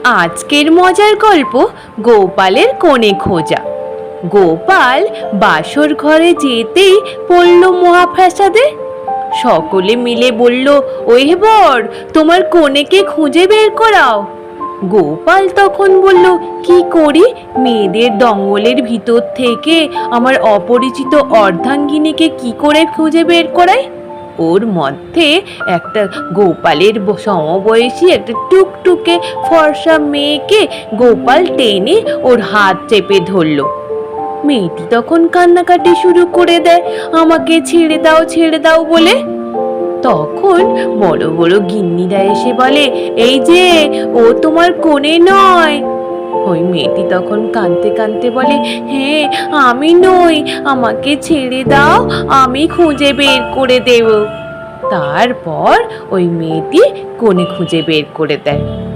আজকের মজার গল্প গোপালের কোণে খোঁজা। গোপাল বাসর ঘরে যেতেই পড়ল মহাপ্রাসাদে। সকলে মিলে বলল, ওই বর, তোমার কনেকে খুঁজে বের করাও। গোপাল তখন বলল, কি করি? মেয়েদের দঙ্গলের ভিতর থেকে আমার অপরিচিত অর্ধাঙ্গিনীকে কি করে খুঁজে বের করাই? ওর মধ্যে একটা গোপালের সমবয়সী একটা টুকটুকে ফর্সা মেয়েকে গোপাল টেনে ওর হাত চেপে ধরল। মেয়েটি তখন কান্নাকাটি শুরু করে দেয়, আমাকে ছেড়ে দাও বলে। তখন বড় বড় গিন্নিরা এসে বলে, এই যে, ও তোমার কোণে নয়। ওই মেয়েটি তখন কাঁদতে কাঁদতে বলে, হ্যাঁ আমি নই, আমাকে ছেড়ে দাও, আমি খুঁজে বের করে দেব। তারপর ওই মেয়েটি কোণে খুঁজে বের করে দেয়।